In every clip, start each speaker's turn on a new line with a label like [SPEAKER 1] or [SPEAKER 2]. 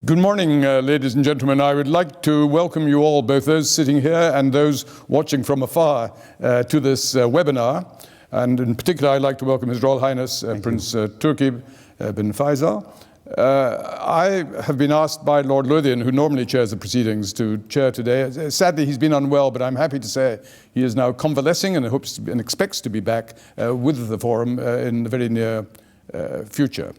[SPEAKER 1] Good morning, ladies and gentlemen. I would like to welcome you all, both those sitting here and those watching from afar, to this webinar. And in particular, I'd like to welcome His Royal Highness Prince Turki bin Faisal. I have been asked by Lord Laden, who normally chairs the proceedings, to chair today. Sadly, he's been unwell, but I'm happy to say he is now convalescing and hopes and expects to be back with the forum in the very near future.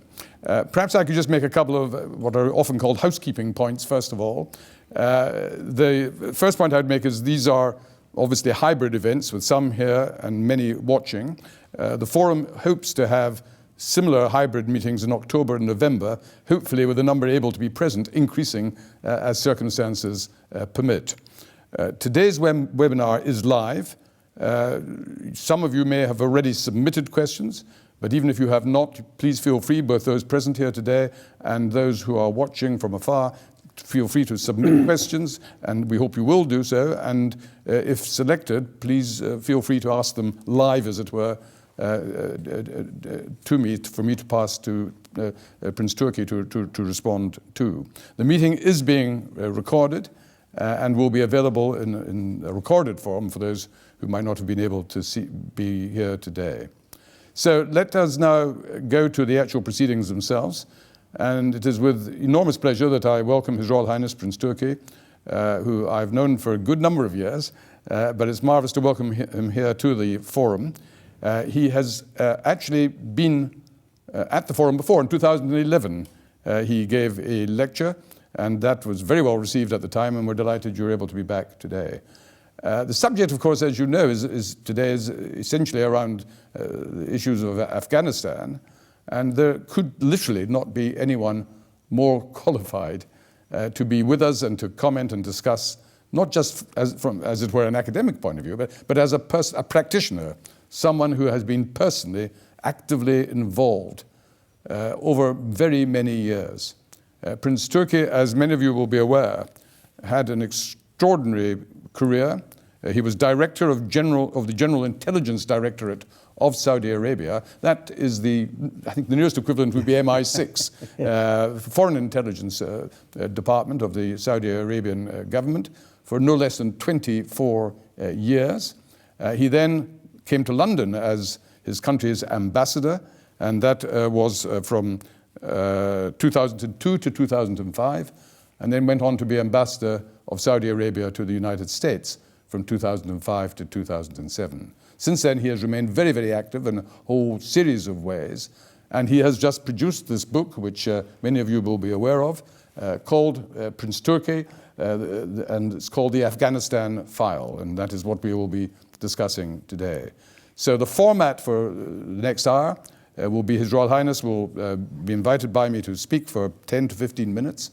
[SPEAKER 1] Perhaps I could just make a couple of what are often called housekeeping points, first of all. The first point I'd make is these are obviously hybrid events with some here and many watching. The forum hopes to have similar hybrid meetings in October and November, hopefully with the number able to be present increasing as circumstances permit. Today's webinar is live. Some of you may have already submitted questions. But even if you have not, please feel free, both those present here today and those who are watching from afar, feel free to submit questions, and we hope you will do so. And if selected, please feel free to ask them live, as it were, to me, for me to pass to Prince Turki to respond to. The meeting is being recorded and will be available in a recorded form for those who might not have been able to be here today. So let us now go to the actual proceedings themselves. And it is with enormous pleasure that I welcome His Royal Highness Prince Turki, who I've known for a good number of years, but it's marvelous to welcome him here to the forum. He has actually been at the forum before. In 2011, he gave a lecture, and that was very well received at the time, and we're delighted you're able to be back today. The subject, of course, as you know, today is essentially around issues of Afghanistan, and there could literally not be anyone more qualified to be with us and to comment and discuss, not just as it were an academic point of view, but as a practitioner, someone who has been personally, actively involved over very many years. Prince Turki, as many of you will be aware, had an extraordinary career. He was director of the General Intelligence Directorate of Saudi Arabia. That is I think the nearest equivalent would be MI6, Foreign Intelligence Department of the Saudi Arabian government, for no less than 24 years. He then came to London as his country's ambassador, and that was from 2002 to 2005, and then went on to be ambassador of Saudi Arabia to the United States from 2005 to 2007. Since then, he has remained very, very active in a whole series of ways, and he has just produced this book, which many of you will be aware of, called Prince Turki, and it's called the Afghanistan File, and that is what we will be discussing today. So the format for the next hour will be His Royal Highness will be invited by me to speak for 10 to 15 minutes,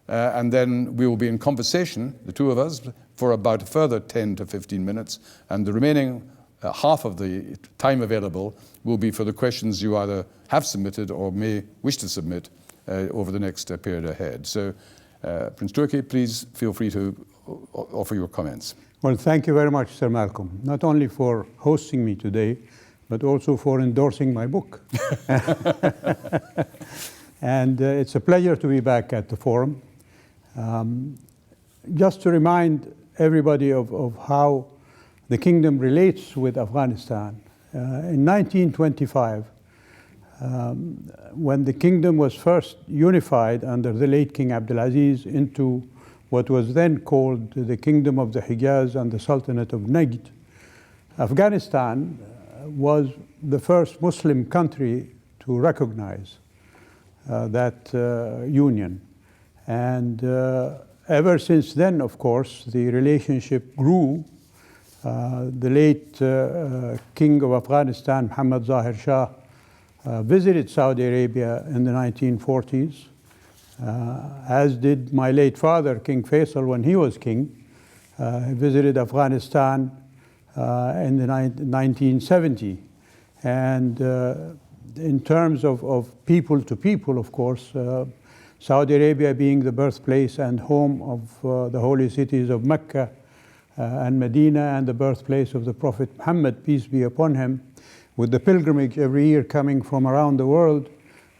[SPEAKER 1] and then we will be in conversation, the two of us, for about a further 10 to 15 minutes, and the remaining half of the time available will be for the questions you either have submitted or may wish to submit over the next period ahead. So, Prince Turki, please feel free to offer your comments.
[SPEAKER 2] Well, thank you very much, Sir Malcolm, not only for hosting me today, but also for endorsing my book. And it's a pleasure to be back at the forum. Just to remind everybody of how the kingdom relates with Afghanistan. In 1925, when the kingdom was first unified under the late King Abdulaziz into what was then called the Kingdom of the Hijaz and the Sultanate of Najd, Afghanistan was the first Muslim country to recognize that union. And ever since then, of course, the relationship grew. The late King of Afghanistan, Mohammad Zahir Shah, visited Saudi Arabia in the 1940s, as did my late father, King Faisal, when he was king. He visited Afghanistan in the 1970. And in terms of people to people, of course, Saudi Arabia being the birthplace and home of the holy cities of Mecca and Medina, and the birthplace of the Prophet Muhammad, peace be upon him, with the pilgrimage every year coming from around the world,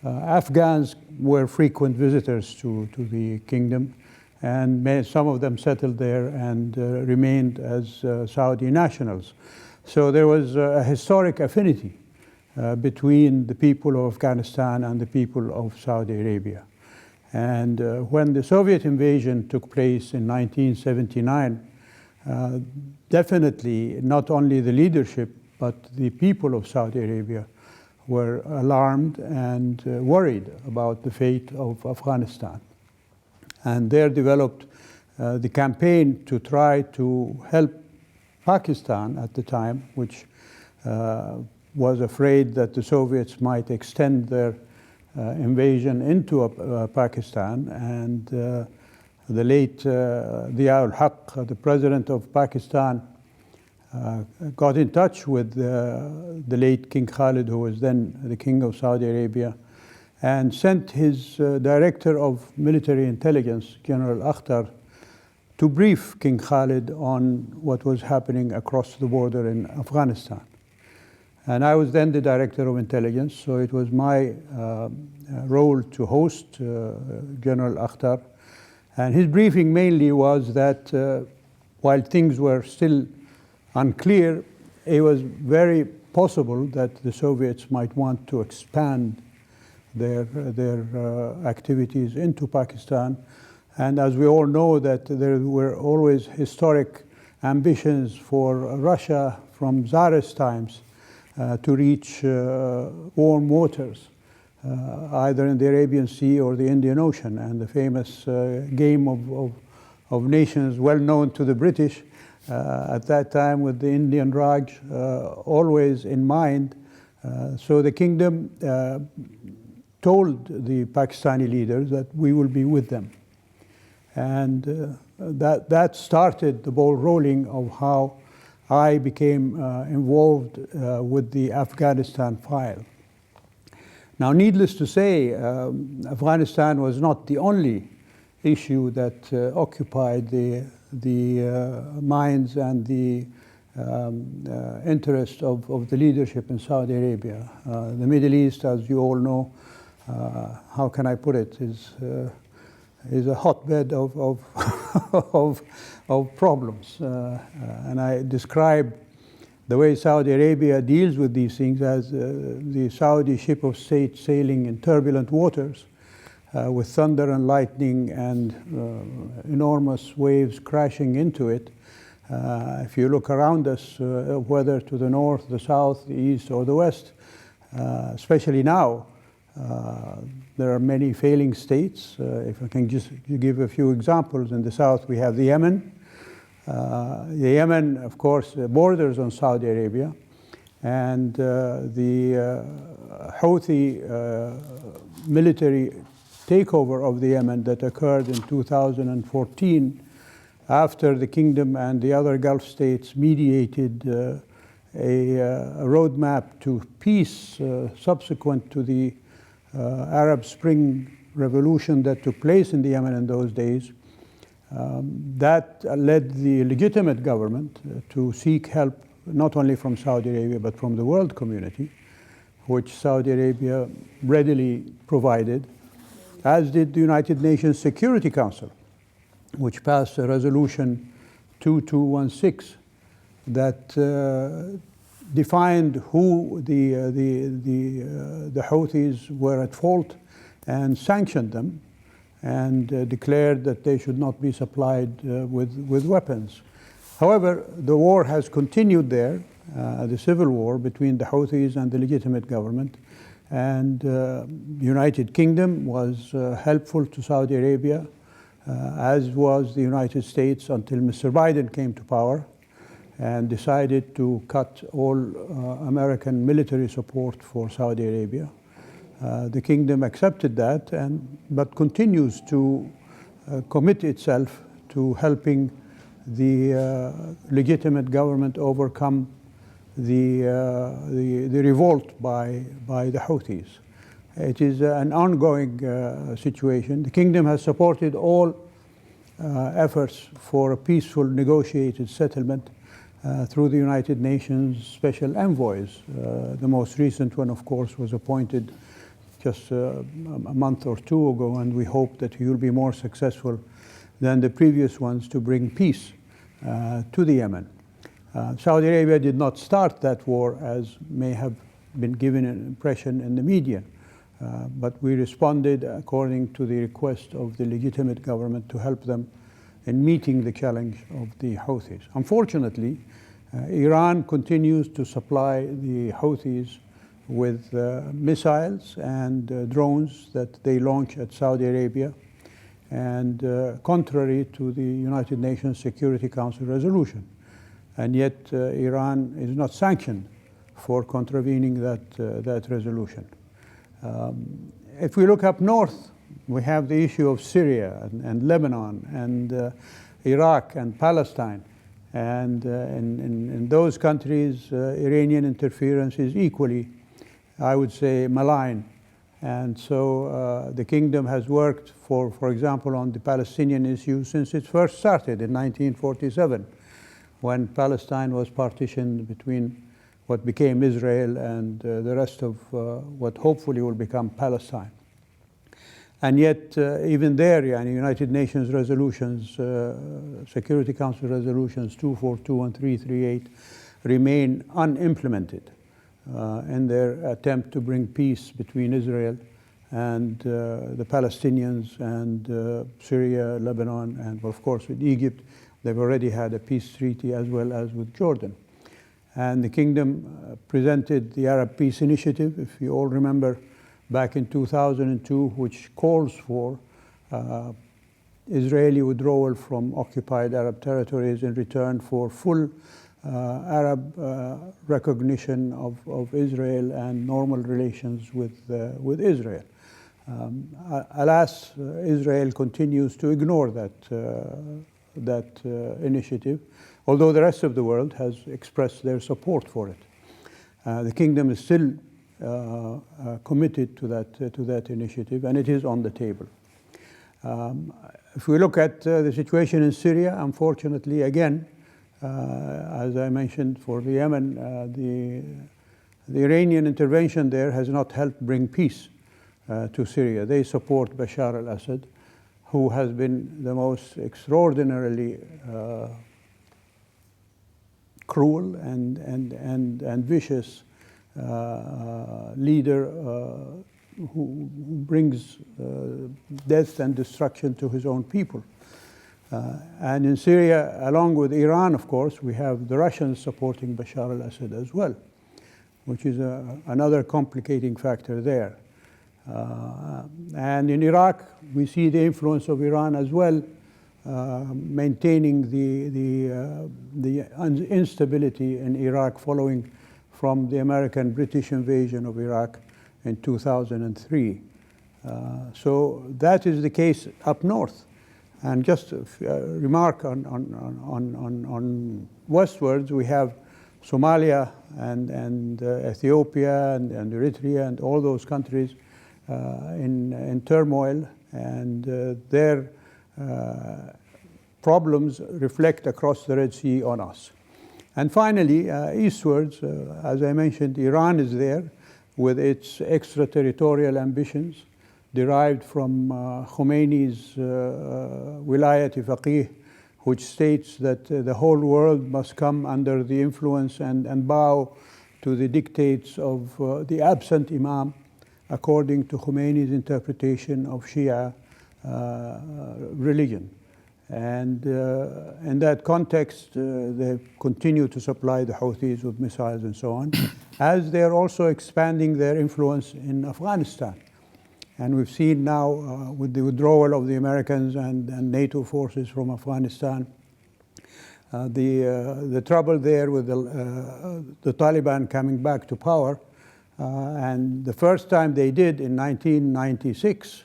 [SPEAKER 2] Afghans were frequent visitors to the kingdom, and some of them settled there and remained as Saudi nationals. So there was a historic affinity between the people of Afghanistan and the people of Saudi Arabia. And when the Soviet invasion took place in 1979, definitely not only the leadership, but the people of Saudi Arabia were alarmed and worried about the fate of Afghanistan. And there developed the campaign to try to help Pakistan at the time, which was afraid that the Soviets might extend their invasion into Pakistan. And the late Zia-ul-Haq, the president of Pakistan, got in touch with the late King Khalid, who was then the king of Saudi Arabia, and sent his director of military intelligence, General Akhtar, to brief King Khalid on what was happening across the border in Afghanistan. And I was then the director of intelligence, so it was my role to host General Akhtar. And his briefing mainly was that while things were still unclear, it was very possible that the Soviets might want to expand their activities into Pakistan. And as we all know, that there were always historic ambitions for Russia from Tsarist times to reach warm waters, either in the Arabian Sea or the Indian Ocean. And the famous game of nations, well known to the British at that time, with the Indian Raj always in mind. So the kingdom told the Pakistani leaders that we will be with them. And that started the ball rolling of how I became involved with the Afghanistan File. Now, needless to say, Afghanistan was not the only issue that occupied the minds and the interest of the leadership in Saudi Arabia. The Middle East, as you all know, how can I put it, is a hotbed of problems. And I describe the way Saudi Arabia deals with these things as the Saudi ship of state sailing in turbulent waters with thunder and lightning and enormous waves crashing into it. If you look around us, whether to the north, the south, the east, or the west, especially now, there are many failing states. If I can just give a few examples, in the south we have the Yemen. The Yemen, of course, borders on Saudi Arabia, and the Houthi military takeover of the Yemen that occurred in 2014 after the kingdom and the other Gulf states mediated a roadmap to peace subsequent to the Arab Spring revolution that took place in the Yemen in those days. That led the legitimate government to seek help not only from Saudi Arabia but from the world community, which Saudi Arabia readily provided, as did the United Nations Security Council, which passed a resolution 2216 that defined who the Houthis were at fault and sanctioned them, and declared that they should not be supplied with weapons. However, the war has continued there, the civil war between the Houthis and the legitimate government, and the United Kingdom was helpful to Saudi Arabia, as was the United States, until Mr. Biden came to power and decided to cut all American military support for Saudi Arabia. The kingdom accepted that, but continues to commit itself to helping the legitimate government overcome the revolt by the Houthis. It is an ongoing situation. The kingdom has supported all efforts for a peaceful negotiated settlement through the United Nations special envoys. The most recent one, of course, was appointed just a month or two ago, and we hope that he will be more successful than the previous ones to bring peace to the Yemen. Saudi Arabia did not start that war, as may have been given an impression in the media, but we responded according to the request of the legitimate government to help them in meeting the challenge of the Houthis. Unfortunately, Iran continues to supply the Houthis with missiles and drones that they launch at Saudi Arabia, and contrary to the United Nations Security Council resolution. And yet Iran is not sanctioned for contravening that resolution. If we look up north, we have the issue of Syria and Lebanon and Iraq and Palestine. And in those countries, Iranian interference is equally, I would say, malign. And so the kingdom has worked, for example, on the Palestinian issue since it first started in 1947, when Palestine was partitioned between what became Israel and the rest of what hopefully will become Palestine. And yet, even there, United Nations resolutions, Security Council resolutions 242 and 338 remain unimplemented in their attempt to bring peace between Israel and the Palestinians and Syria, Lebanon, and of course with Egypt. They've already had a peace treaty, as well as with Jordan. And the kingdom presented the Arab Peace Initiative, if you all remember, back in 2002, which calls for Israeli withdrawal from occupied Arab territories in return for full Arab recognition of Israel and normal relations with Israel. Alas, Israel continues to ignore that initiative, although the rest of the world has expressed their support for it. The kingdom is still committed to that initiative, and it is on the table. If we look at the situation in Syria, unfortunately, again, as I mentioned for the Yemen, the Iranian intervention there has not helped bring peace to Syria. They support Bashar al-Assad, who has been the most extraordinarily cruel and vicious leader who brings death and destruction to his own people. And in Syria, along with Iran, of course, we have the Russians supporting Bashar al-Assad as well, which is another complicating factor there. And in Iraq, we see the influence of Iran as well, maintaining the instability in Iraq following from the American-British invasion of Iraq in 2003. So that is the case up north. And just a remark on westwards, we have Somalia and Ethiopia and Eritrea and all those countries in turmoil, and their problems reflect across the Red Sea on us. And finally, eastwards, as I mentioned, Iran is there with its extraterritorial ambitions derived from Khomeini's Wilayat-e Faqih, which states that the whole world must come under the influence and bow to the dictates of the absent Imam, according to Khomeini's interpretation of Shia religion. And in that context, they continue to supply the Houthis with missiles and so on, as they're also expanding their influence in Afghanistan. And we've seen now with the withdrawal of the Americans and NATO forces from Afghanistan, the trouble there with the Taliban coming back to power. And the first time they did in 1996,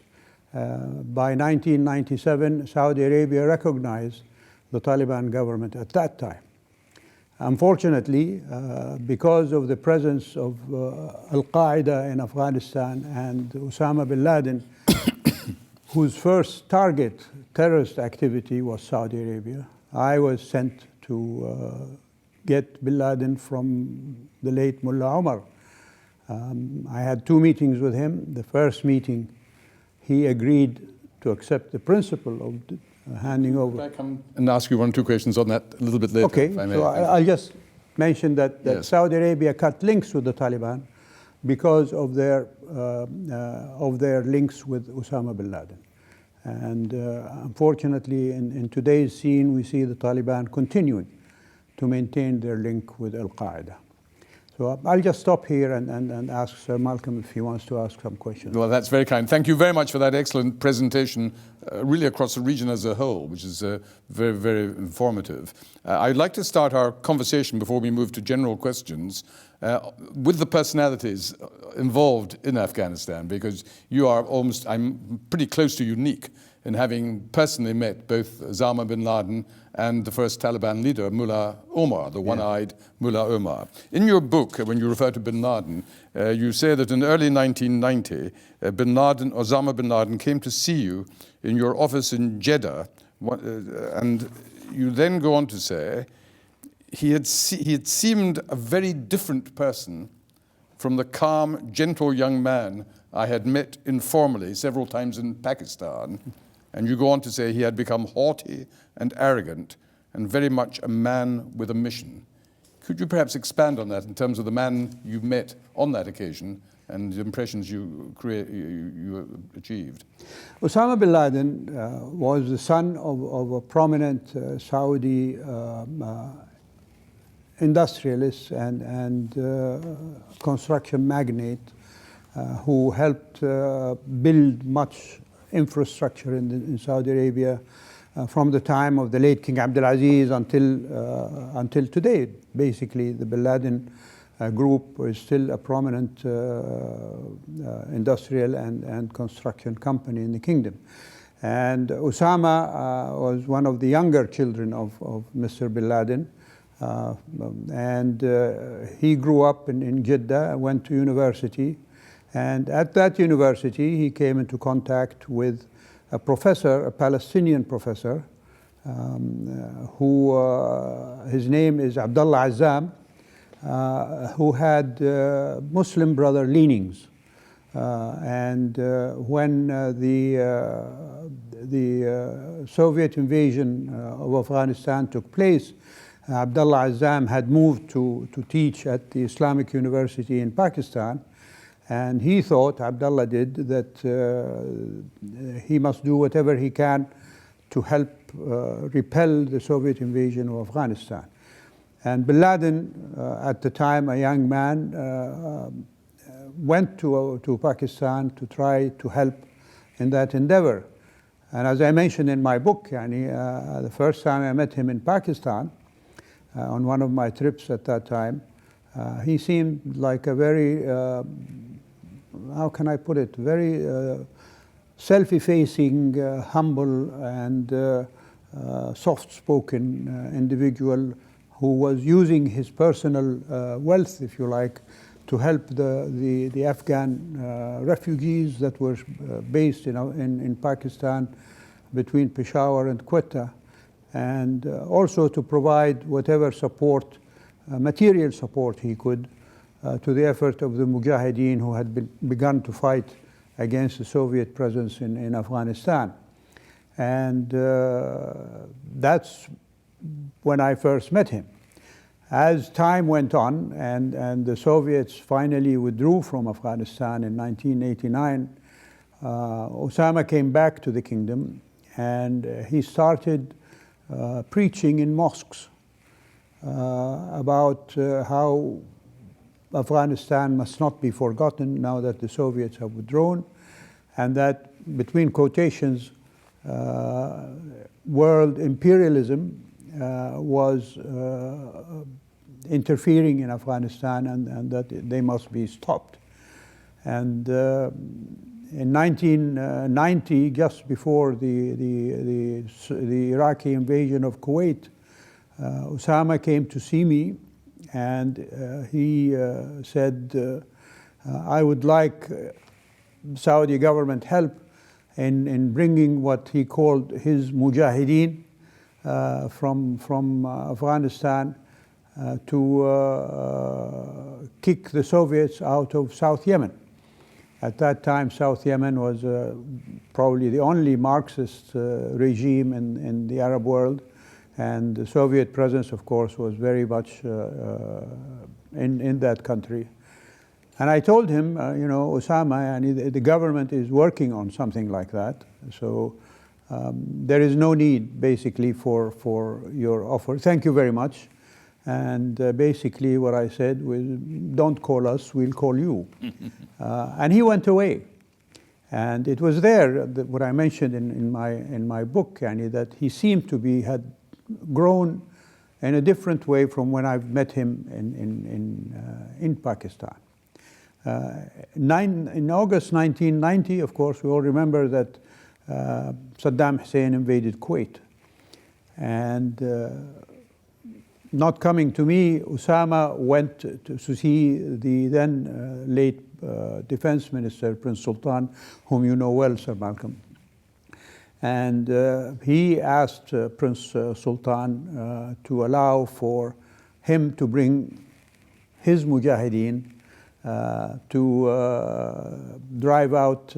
[SPEAKER 2] by 1997, Saudi Arabia recognized the Taliban government at that time. Unfortunately, because of the presence of Al-Qaeda in Afghanistan and Osama bin Laden, whose first target terrorist activity was Saudi Arabia, I was sent to get bin Laden from the late Mullah Omar. I had 2 meetings with him. The first meeting, he agreed to accept the principle of handing over.
[SPEAKER 1] Can I come and ask you 1 or 2 questions on that a little bit later?
[SPEAKER 2] Okay,
[SPEAKER 1] if I may?
[SPEAKER 2] so I'll just mention that
[SPEAKER 1] Yes.
[SPEAKER 2] Saudi Arabia cut links with the Taliban because of their links with Osama bin Laden. And unfortunately, in today's scene, we see the Taliban continuing to maintain their link with Al-Qaeda. So I'll just stop here and ask Sir Malcolm if he wants to ask some questions.
[SPEAKER 1] Well, that's very kind. Thank you very much for that excellent presentation, really across the region as a whole, which is very, very informative. I'd like to start our conversation before we move to general questions with the personalities involved in Afghanistan, because you are almost, I'm pretty close to unique in having personally met both Osama bin Laden and the first Taliban leader, Mullah Omar, the one-eyed Mullah Omar. In your book, when you refer to bin Laden, you say that in early 1990, Osama bin Laden came to see you in your office in Jeddah, and you then go on to say, he had seemed a very different person from the calm, gentle young man I had met informally several times in Pakistan. And you go on to say he had become haughty and arrogant and very much a man with a mission. Could you perhaps expand on that in terms of the man you met on that occasion and the impressions you achieved?
[SPEAKER 2] Osama bin Laden was the son of a prominent Saudi industrialist and construction magnate who helped build much infrastructure in Saudi Arabia from the time of the late King Abdulaziz until today. Basically, the bin Laden group is still a prominent industrial and construction company in the kingdom. And Osama was one of the younger children of Mr. bin Laden. And he grew up in Jeddah, went to university. And at that university, he came into contact with a professor, a Palestinian professor, who his name is Abdullah Azzam, who had Muslim brother leanings. And when the Soviet invasion of Afghanistan took place, Abdullah Azzam had moved to teach at the Islamic University in Pakistan. And he thought, Abdullah did, that he must do whatever he can to help repel the Soviet invasion of Afghanistan. And bin Laden, at the time a young man, went to Pakistan to try to help in that endeavor. And as I mentioned in my book, the first time I met him in Pakistan, on one of my trips at that time, he seemed like a very, how can I put it, very self-effacing, humble and soft-spoken individual who was using his personal wealth, if you like, to help the Afghan refugees that were based in Pakistan between Peshawar and Quetta, and also to provide whatever support, material support he could to the effort of the Mujahideen who had begun to fight against the Soviet presence in Afghanistan. And that's when I first met him. As time went on and the Soviets finally withdrew from Afghanistan in 1989, Osama came back to the kingdom and he started preaching in mosques about how Afghanistan must not be forgotten now that the Soviets have withdrawn, and that, between quotations, world imperialism was interfering in Afghanistan and that they must be stopped. And in 1990, just before the Iraqi invasion of Kuwait, Osama came to see me and he said, I would like Saudi government help in bringing what he called his Mujahideen from Afghanistan to kick the Soviets out of South Yemen. At that time, South Yemen was probably the only Marxist regime in the Arab world, and the Soviet presence, of course, was very much in that country. And I told him, you know, Osama, and the government is working on something like that, so there is no need, basically, for your offer. Thank you very much. And basically what I said was, don't call us, we'll call you. And he went away. And it was there, what I mentioned in my book, yani, that he seemed to be, had grown in a different way from when I've met him in Pakistan. In August 1990, of course, we all remember that Saddam Hussein invaded Kuwait. And not coming to me, Osama went to see the then late defense minister, Prince Sultan, whom you know well, Sir Malcolm. And he asked Prince Sultan to allow for him to bring his mujahideen to drive out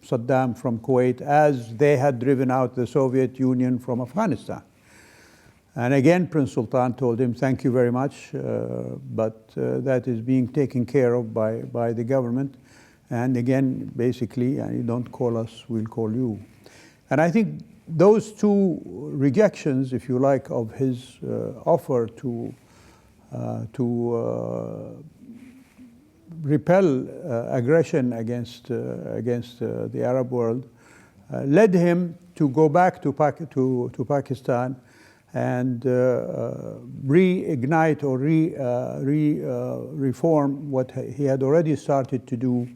[SPEAKER 2] Saddam from Kuwait, as they had driven out the Soviet Union from Afghanistan. And again, Prince Sultan told him, thank you very much, but that is being taken care of by the government. And again, basically, you don't call us, we'll call you. And I think those two rejections, if you like, of his offer to repel aggression against the Arab world led him to go back to Pakistan and reignite or reform what he had already started to do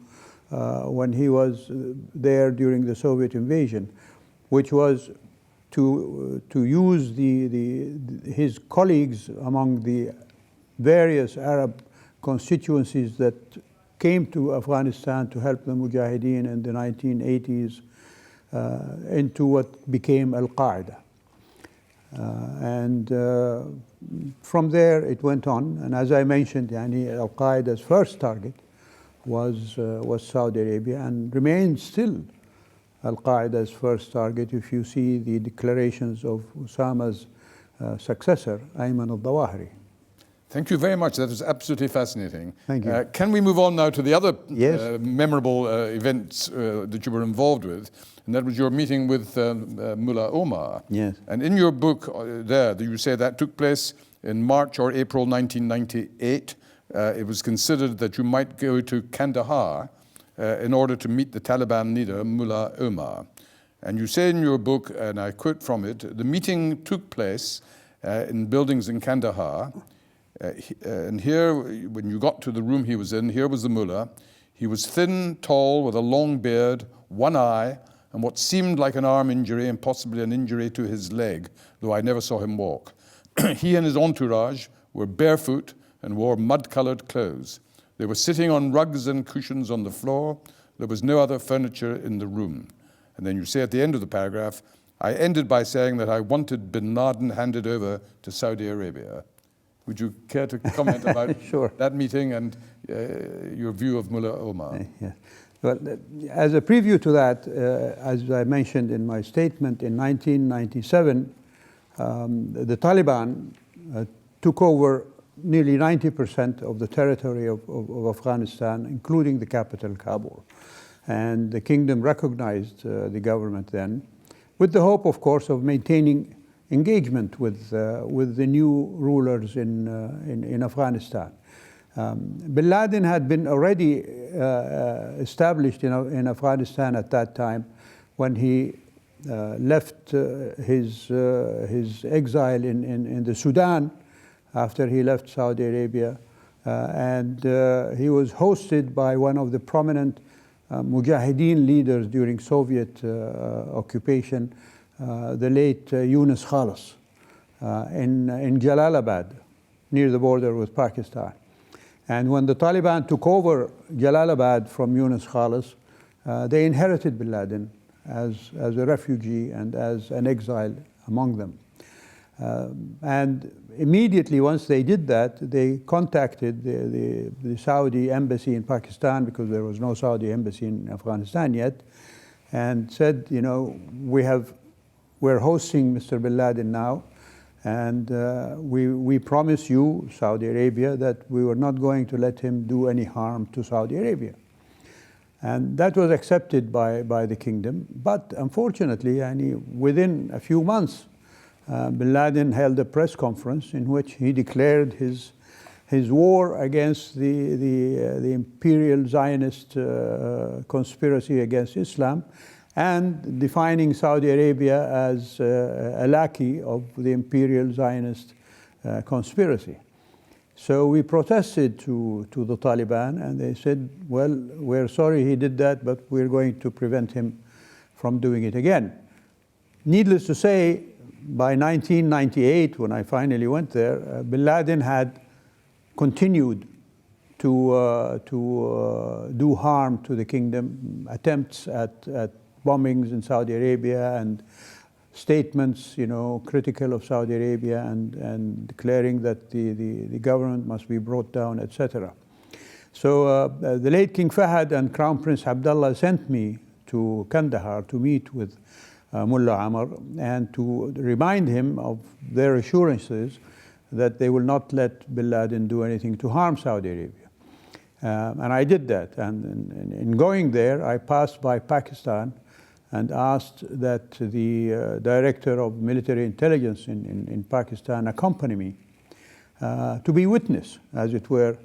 [SPEAKER 2] when he was there during the Soviet invasion, which was to use his colleagues among the various Arab constituencies that came to Afghanistan to help the Mujahideen in the 1980s into what became Al-Qaeda. And from there it went on, and as I mentioned, Al-Qaeda's first target was Saudi Arabia, and remains still Al-Qaeda's first target if you see the declarations of Osama's successor, Ayman al-Zawahiri.
[SPEAKER 1] Thank you very much. That was absolutely fascinating.
[SPEAKER 2] Thank you.
[SPEAKER 1] Can we move on now to the other
[SPEAKER 2] Yes.
[SPEAKER 1] memorable events that you were involved with? And that was your meeting with Mullah Omar.
[SPEAKER 2] Yes.
[SPEAKER 1] And in your book you say that took place in March or April 1998. It was considered that you might go to Kandahar in order to meet the Taliban leader, Mullah Omar. And you say in your book, and I quote from it, the meeting took place in buildings in Kandahar. And here, when you got to the room he was in, here was the mullah. He was thin, tall, with a long beard, one eye, and what seemed like an arm injury and possibly an injury to his leg, though I never saw him walk. He and his entourage were barefoot and wore mud-colored clothes. They were sitting on rugs and cushions on the floor. There was no other furniture in the room. And then you say at the end of the paragraph, I ended by saying that I wanted bin Laden handed over to Saudi Arabia. Would you care to comment about
[SPEAKER 2] Sure.
[SPEAKER 1] that meeting and your view of Mullah Omar?
[SPEAKER 2] Yeah. Well, as a preview to that, as I mentioned in my statement, in 1997, the Taliban took over nearly 90% of the territory of Afghanistan, including the capital, Kabul. And the kingdom recognized the government then, with the hope, of course, of maintaining engagement with the new rulers in Afghanistan. Bin Laden had been already established in Afghanistan at that time when he left his exile in the Sudan after he left Saudi Arabia, and he was hosted by one of the prominent Mujahideen leaders during Soviet occupation, the late Yunus Khalis, in Jalalabad, near the border with Pakistan. And when the Taliban took over Jalalabad from Yunus Khalis, they inherited bin Laden as a refugee and as an exile among them. And immediately once they did that, they contacted the Saudi embassy in Pakistan, because there was no Saudi embassy in Afghanistan yet, and said, you know, we're hosting Mr. bin Laden now, and we promise you, Saudi Arabia, that we were not going to let him do any harm to Saudi Arabia. And that was accepted by the kingdom. But unfortunately, within a few months, bin Laden held a press conference in which he declared his war against the imperial Zionist conspiracy against Islam, and defining Saudi Arabia as a lackey of the imperial Zionist conspiracy. So we protested to the Taliban, and they said, well, we're sorry he did that, but we're going to prevent him from doing it again. Needless to say, by 1998, when I finally went there, bin Laden had continued to do harm to the kingdom, attempts at bombings in Saudi Arabia, and statements, you know, critical of Saudi Arabia, and declaring that the government must be brought down, etc. So the late King Fahd and Crown Prince Abdullah sent me to Kandahar to meet with Mullah Omar and to remind him of their assurances that they will not let bin Laden do anything to harm Saudi Arabia. And I did that. And in going there, I passed by Pakistan and asked that the director of military intelligence in Pakistan accompany me to be witness, as it were,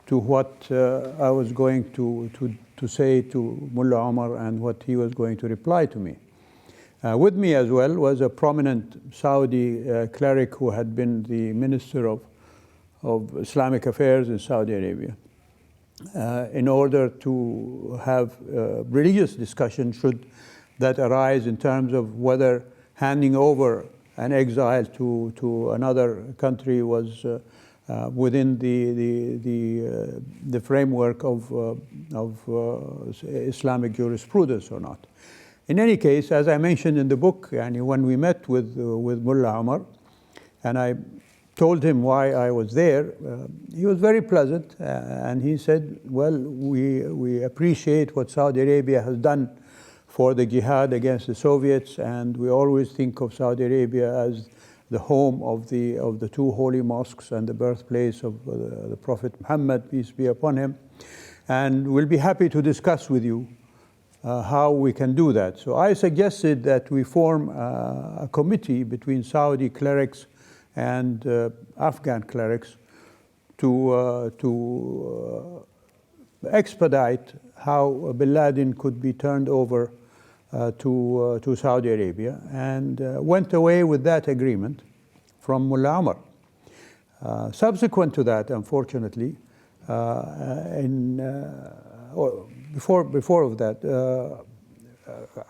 [SPEAKER 2] to what I was going to say to Mullah Omar and what he was going to reply to me. With me as well was a prominent Saudi cleric who had been the Minister of Islamic Affairs in Saudi Arabia, in order to have religious discussion should that arise in terms of whether handing over an exile to another country was within the framework of Islamic jurisprudence or not. In any case, as I mentioned in the book, when we met with Mullah Omar, and I told him why I was there, he was very pleasant, and he said, well, we appreciate what Saudi Arabia has done for the jihad against the Soviets, and we always think of Saudi Arabia as the home of the two holy mosques and the birthplace of the Prophet Muhammad, peace be upon him, and we'll be happy to discuss with you how we can do that. So I suggested that we form a committee between Saudi clerics and Afghan clerics to expedite how bin Laden could be turned over to Saudi Arabia, and went away with that agreement from Mullah Omar. Subsequent to that, unfortunately, before of that,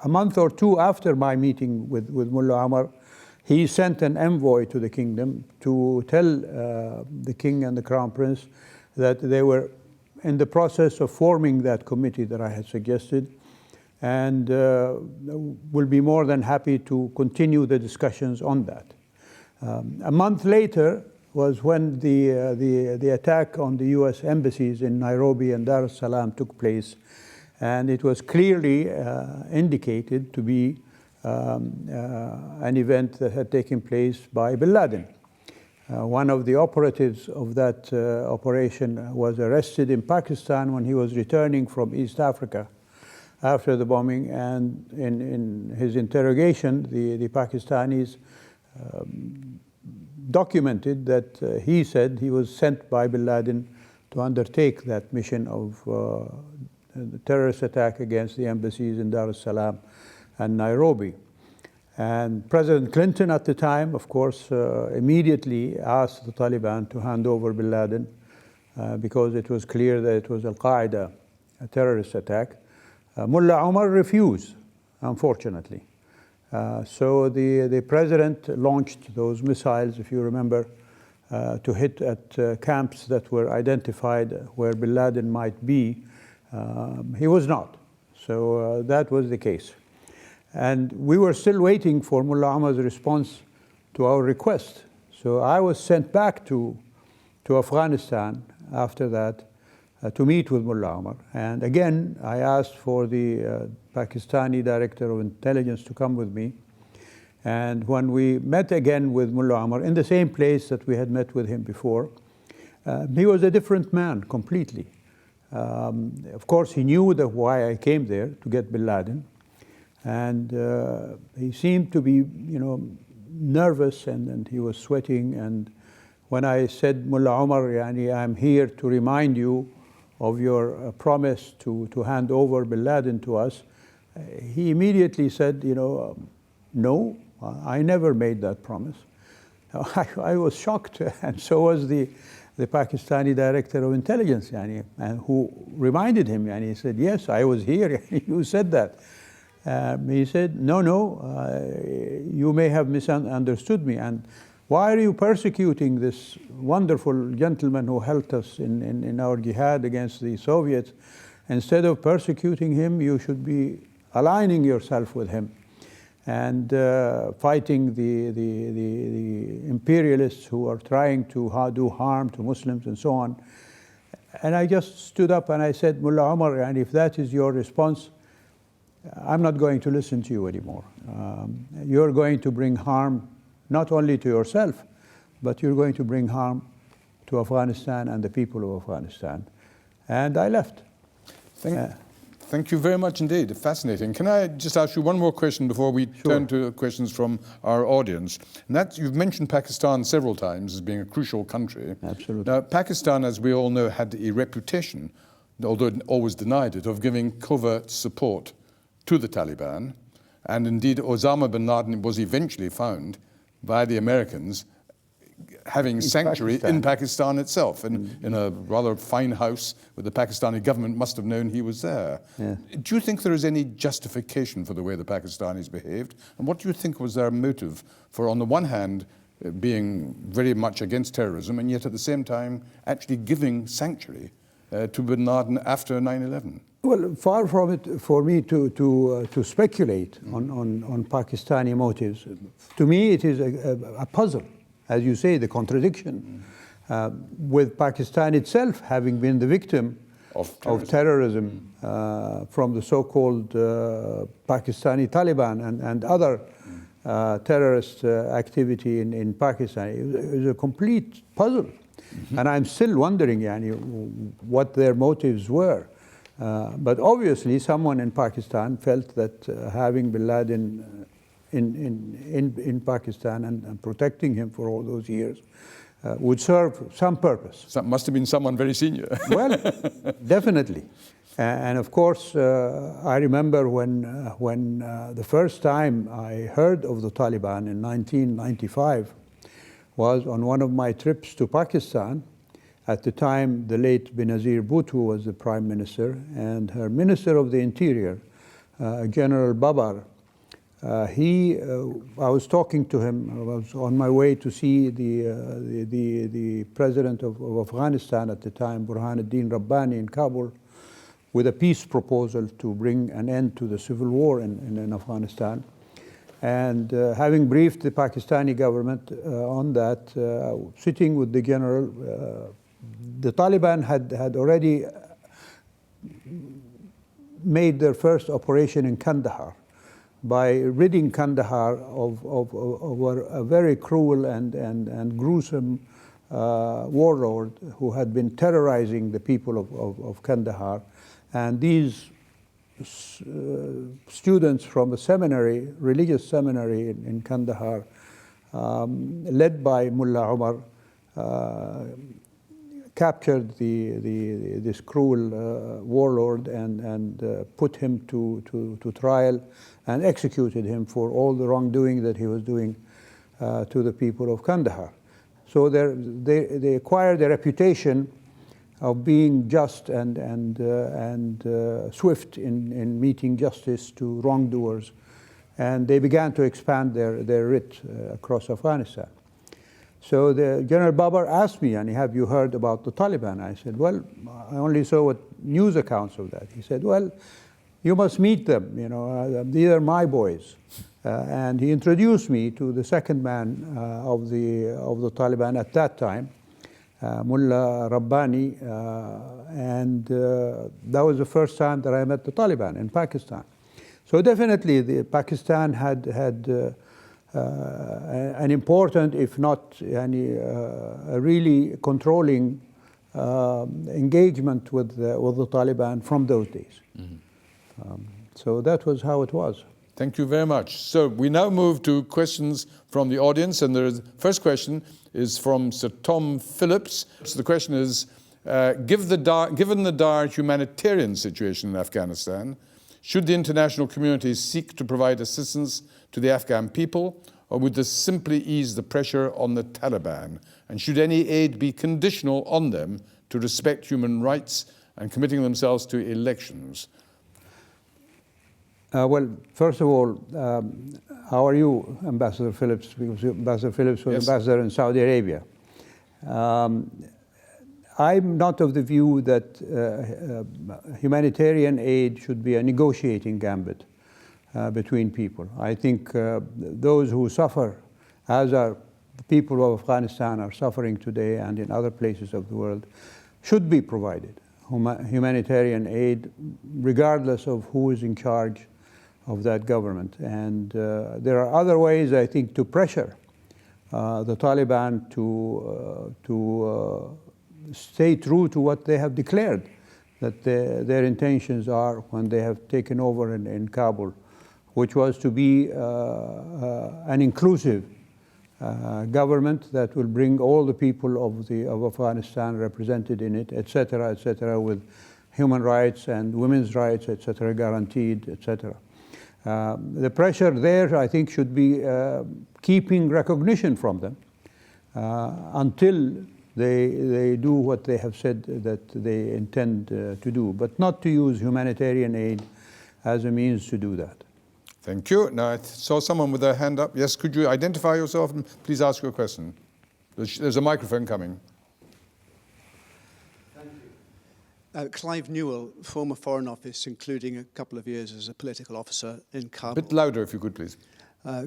[SPEAKER 2] a month or two after my meeting with Mullah Omar, he sent an envoy to the kingdom to tell the king and the crown prince that they were in the process of forming that committee that I had suggested, and will be more than happy to continue the discussions on that. A month later was when the attack on the US embassies in Nairobi and Dar es Salaam took place, and it was clearly indicated to be an event that had taken place by bin Laden. One of the operatives of that operation was arrested in Pakistan when he was returning from East Africa after the bombing, and in his interrogation, the Pakistanis documented that he said he was sent by bin Laden to undertake that mission of the terrorist attack against the embassies in Dar es Salaam and Nairobi. And President Clinton at the time, of course, immediately asked the Taliban to hand over bin Laden because it was clear that it was Al-Qaeda, a terrorist attack. Mullah Omar refused, unfortunately. So the president launched those missiles, if you remember, to hit at camps that were identified where bin Laden might be. He was not. So that was the case. And we were still waiting for Mullah Omar's response our request. So I was sent back to Afghanistan after that to meet with Mullah Omar. And again, I asked for the Pakistani Director of Intelligence to come with me. And when we met again with Mullah Omar in the same place that we had met with him before, he was a different man completely. Of course, he knew why I came there, to get bin Laden. And he seemed to be, nervous, and he was sweating. And when I said, Mullah Omar, I'm here to remind you of your promise to hand over bin Laden to us, he immediately said, no, I never made that promise. I was shocked, and so was the Pakistani Director of Intelligence, and who reminded him, and he said, yes, I was here, you said that. He said, no, you may have misunderstood me, and why are you persecuting this wonderful gentleman who helped us in our jihad against the Soviets? Instead of persecuting him, you should be aligning yourself with him and fighting the imperialists who are trying to do harm to Muslims and so on. And I just stood up and I said, Mullah Omar, and if that is your response, I'm not going to listen to you anymore. You're going to bring harm not only to yourself, but you're going to bring harm to Afghanistan and the people of Afghanistan. And I left.
[SPEAKER 1] Thank you very much indeed. Fascinating. Can I just ask you one more question before we turn to questions from our audience? And that, you've mentioned Pakistan several times as being a crucial country.
[SPEAKER 2] Absolutely.
[SPEAKER 1] Now, Pakistan, as we all know, had a reputation, although it always denied it, of giving covert support to the Taliban. And indeed, Osama bin Laden was eventually found by the Americans having sanctuary in Pakistan itself, in a rather fine house where the Pakistani government must have known he was there.
[SPEAKER 2] Yeah.
[SPEAKER 1] Do you think there is any justification for the way the Pakistanis behaved? And what do you think was their motive for, on the one hand, being very much against terrorism, and yet at the same time actually giving sanctuary to bin Laden after 9/11?
[SPEAKER 2] Well, far from it for me to speculate on Pakistani motives. To me, it is a puzzle. As you say, the contradiction with Pakistan itself having been the victim of terrorism from the so-called Pakistani Taliban and other terrorist activity in Pakistan. It was a complete puzzle. And I'm still wondering what their motives were. But obviously someone in Pakistan felt that having bin Laden in Pakistan and protecting him for all those years would serve some purpose.
[SPEAKER 1] That must have been someone very senior.
[SPEAKER 2] Well, definitely. And of course, I remember when the first time I heard of the Taliban in 1995 was on one of my trips to Pakistan. At the time, the late Benazir Bhutto was the prime minister, and her minister of the interior, General Babar, I was talking to him. I was on my way to see the president of Afghanistan at the time, Burhanuddin Rabbani, in Kabul, with a peace proposal to bring an end to the civil war in Afghanistan. And having briefed the Pakistani government on that, sitting with the general, the Taliban had already made their first operation in Kandahar by ridding Kandahar of a very cruel and gruesome warlord who had been terrorizing the people of Kandahar. And these students from a seminary, religious seminary in Kandahar, led by Mullah Omar, captured this cruel warlord and put him to trial and executed him for all the wrongdoing that he was doing to the people of Kandahar. So they acquired a reputation of being just and swift in meeting justice to wrongdoers, and they began to expand their writ across Afghanistan. So the General Babar asked me, have you heard about the Taliban? I said, well, I only saw news accounts of that. He said, well, you must meet them, these are my boys. And he introduced me to the second man of the Taliban at that time, Mullah Rabbani, and that was the first time that I met the Taliban in Pakistan. So definitely, Pakistan had an important, if not a really controlling engagement with the Taliban from those days. Mm-hmm. So that was how it was.
[SPEAKER 1] Thank you very much. So we now move to questions from the audience, and the first question is from Sir Tom Phillips. So the question is, given the dire humanitarian situation in Afghanistan, should the international community seek to provide assistance to the Afghan people, or would this simply ease the pressure on the Taliban? And should any aid be conditional on them to respect human rights and committing themselves to elections?
[SPEAKER 2] Well, first of all, how are you, Ambassador Phillips? Because Ambassador Phillips was ambassador in Saudi Arabia. I'm not of the view that humanitarian aid should be a negotiating gambit between people. I think those who suffer, as are the people of Afghanistan are suffering today and in other places of the world, should be provided humanitarian aid, regardless of who is in charge of that government. And there are other ways, I think, to pressure the Taliban to stay true to what they have declared that their intentions are when they have taken over in Kabul, which was to be an inclusive government that will bring all the people of Afghanistan represented in it, et cetera, with human rights and women's rights, et cetera, guaranteed, et cetera. The pressure there, I think, should be keeping recognition from them until they do what they have said that they intend to do, but not to use humanitarian aid as a means to do that.
[SPEAKER 1] Thank you. Now, I saw someone with their hand up. Yes, could you identify yourself and please ask your question? There's a microphone coming.
[SPEAKER 3] Clive Newell, former Foreign Office, including a couple of years as a political officer in Kabul.
[SPEAKER 1] A bit louder, if you could, please.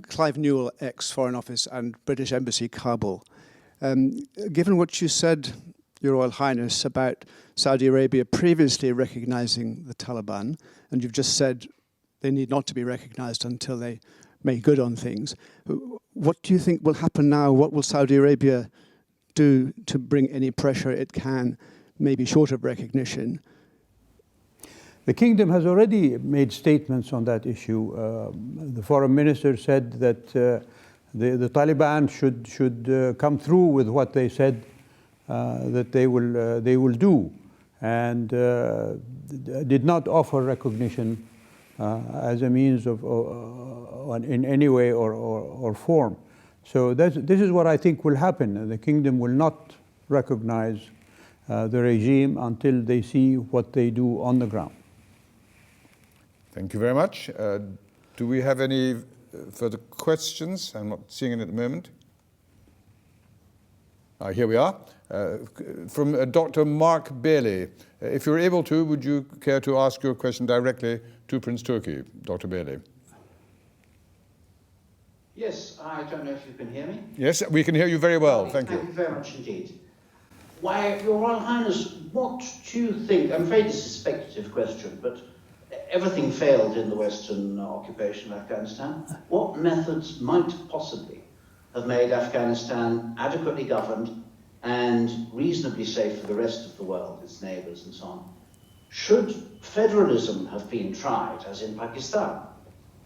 [SPEAKER 3] Clive Newell, ex-Foreign Office and British Embassy, Kabul. Given what you said, Your Royal Highness, about Saudi Arabia previously recognizing the Taliban, and you've just said they need not to be recognized until they make good on things, what do you think will happen now? What will Saudi Arabia do to bring any pressure it can, maybe short of recognition?
[SPEAKER 2] The kingdom has already made statements on that issue. The foreign minister said that the Taliban should come through with what they said that they will do, and did not offer recognition as a means of in any way or form. So this is what I think will happen. The kingdom will not recognize the regime until they see what they do on the ground.
[SPEAKER 1] Thank you very much. Do we have any further questions? I'm not seeing any at the moment. Here we are. From Dr. Mark Bailey. If you're able to, would you care to ask your question directly to Prince Turki, Dr. Bailey?
[SPEAKER 4] Yes, I don't know if you can hear me.
[SPEAKER 1] Yes, we can hear you very well. Thank you.
[SPEAKER 4] Thank you very much indeed. Why, Your Royal Highness, what do you think? I'm afraid this is a speculative question, but everything failed in the Western occupation of Afghanistan. What methods might possibly have made Afghanistan adequately governed and reasonably safe for the rest of the world, its neighbours and so on? Should federalism have been tried, as in Pakistan,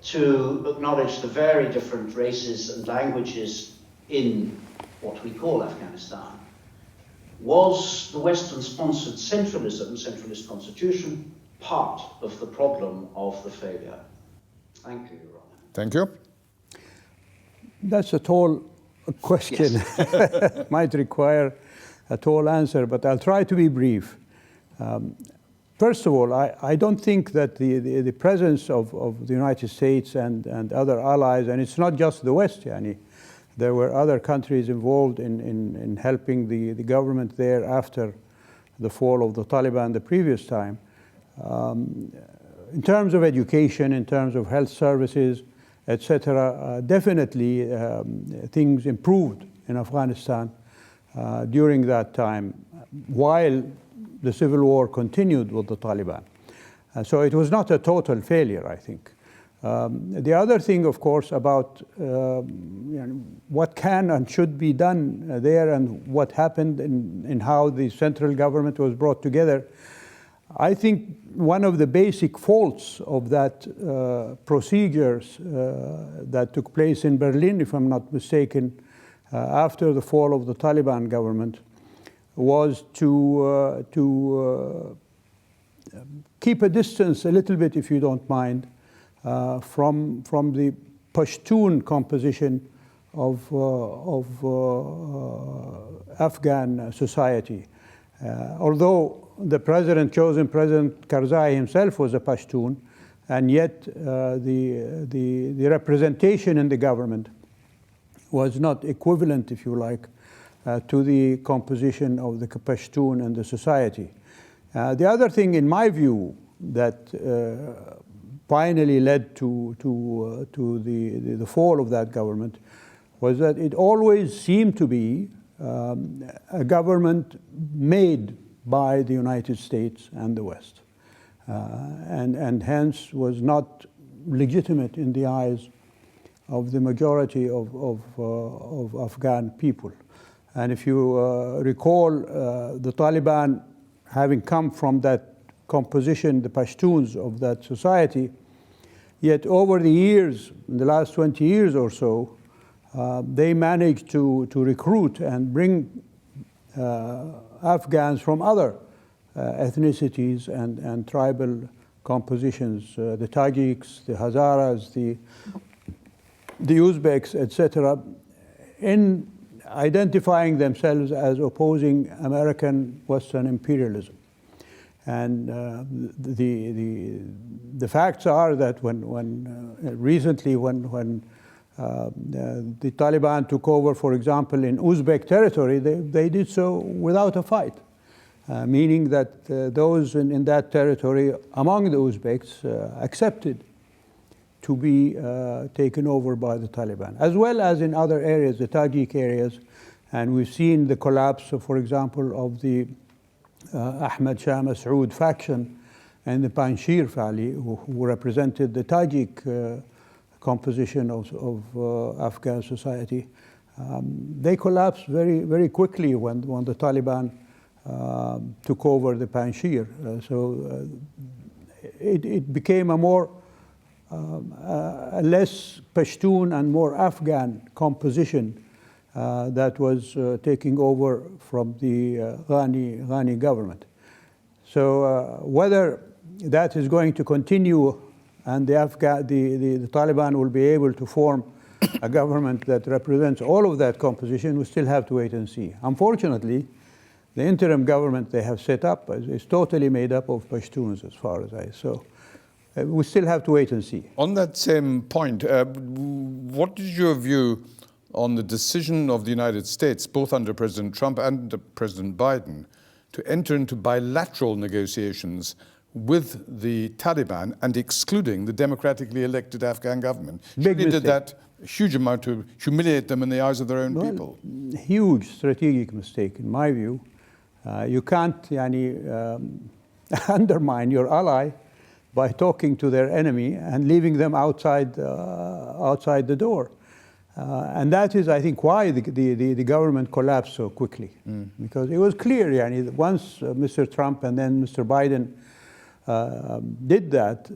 [SPEAKER 4] to acknowledge the very different races and languages in what we call Afghanistan? Was the Western-sponsored centralist constitution part of the problem of the failure? Thank you, Your Honour.
[SPEAKER 1] Thank you.
[SPEAKER 2] That's a tall question. Yes. Might require a tall answer, but I'll try to be brief. First of all, I don't think that the presence of the United States and other allies, and it's not just the West, Yani, there were other countries involved in helping the government there after the fall of the Taliban the previous time. In terms of education, in terms of health services, etc. Definitely things improved in Afghanistan during that time, while the civil war continued with the Taliban. So it was not a total failure, I think. The other thing, of course, about what can and should be done there and what happened in how the central government was brought together, I think one of the basic faults of that procedures that took place in Berlin, if I'm not mistaken, after the fall of the Taliban government, was to keep a distance a little bit, if you don't mind, from the Pashtun composition of Afghan society. Although the chosen President Karzai himself was a Pashtun, and yet the representation in the government was not equivalent, if you like, to the composition of the Pashtun and the society. The other thing, in my view, that finally led to the fall of that government was that it always seemed to be a government made by the United States and the West, and hence was not legitimate in the eyes of the majority of Afghan people. And if you recall, the Taliban, having come from that composition, the Pashtuns of that society, yet over the years, in the last 20 years or so, they managed to recruit and bring Afghans from other ethnicities and tribal compositions, the Tajiks, the Hazaras, the Uzbeks, etc., in identifying themselves as opposing American Western imperialism. And the facts are that recently when the Taliban took over, for example, in Uzbek territory, they did so without a fight, meaning that those in that territory among the Uzbeks accepted to be taken over by the Taliban, as well as in other areas, the Tajik areas. And we've seen the collapse, for example, of the Ahmad Shah Massoud faction and the Panjshir Valley, who represented the Tajik composition of Afghan society. They collapsed very, very quickly when the Taliban took over the Panjshir. So it became a less Pashtun and more Afghan composition that was taking over from the Ghani government. So whether that is going to continue and the Taliban will be able to form a government that represents all of that composition, we still have to wait and see. Unfortunately, the interim government they have set up is totally made up of Pashtuns, as far as I so. We still have to wait and see.
[SPEAKER 1] On that same point, what is your view on the decision of the United States, both under President Trump and President Biden, to enter into bilateral negotiations with the Taliban and excluding the democratically elected Afghan government?
[SPEAKER 2] Big mistake.
[SPEAKER 1] Did that huge amount to humiliate them in the eyes of their own people?
[SPEAKER 2] Huge strategic mistake, in my view. You can't undermine your ally by talking to their enemy and leaving them outside the door. And that is, I think, why the government collapsed so quickly. Because it was clear, once Mr. Trump and then Mr. Biden did that,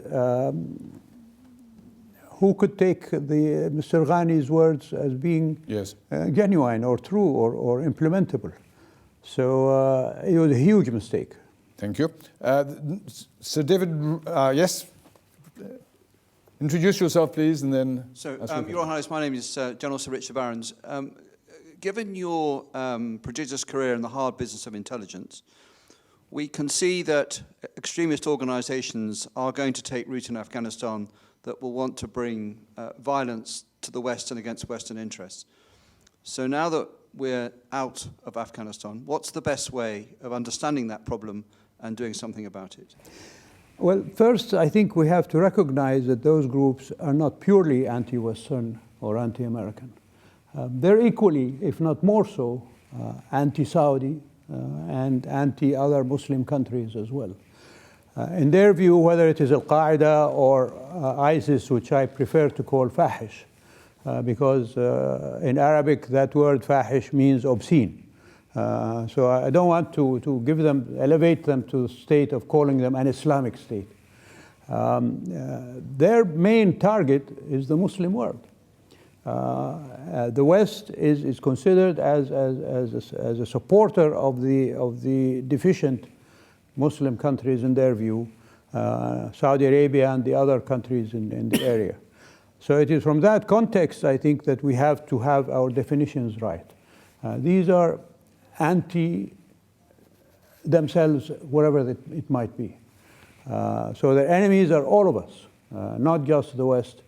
[SPEAKER 2] who could take Mr. Ghani's words as being genuine or true or implementable? So it was a huge mistake.
[SPEAKER 1] Thank you. Sir David, yes? Introduce yourself, please, and then...
[SPEAKER 5] So, Your Highness, my name is General Sir Richard Barons. Given your prodigious career in the hard business of intelligence, we can see that extremist organizations are going to take root in Afghanistan that will want to bring violence to the West and against Western interests. So now that we're out of Afghanistan, what's the best way of understanding that problem and doing something about it?
[SPEAKER 2] Well, first, I think we have to recognize that those groups are not purely anti-Western or anti-American. They're equally, if not more so, anti-Saudi and anti-other Muslim countries as well. In their view, whether it is Al-Qaeda or ISIS, which I prefer to call fahish, because in Arabic that word fahish means obscene. So I don't want to give them, elevate them to the state of calling them an Islamic state. Their main target is the Muslim world. The West is considered as a supporter of the deficient Muslim countries in their view, Saudi Arabia and the other countries in the area. So it is from that context, I think, that we have to have our definitions right. These are anti themselves, whatever it might be. So the enemies are all of us, not just the West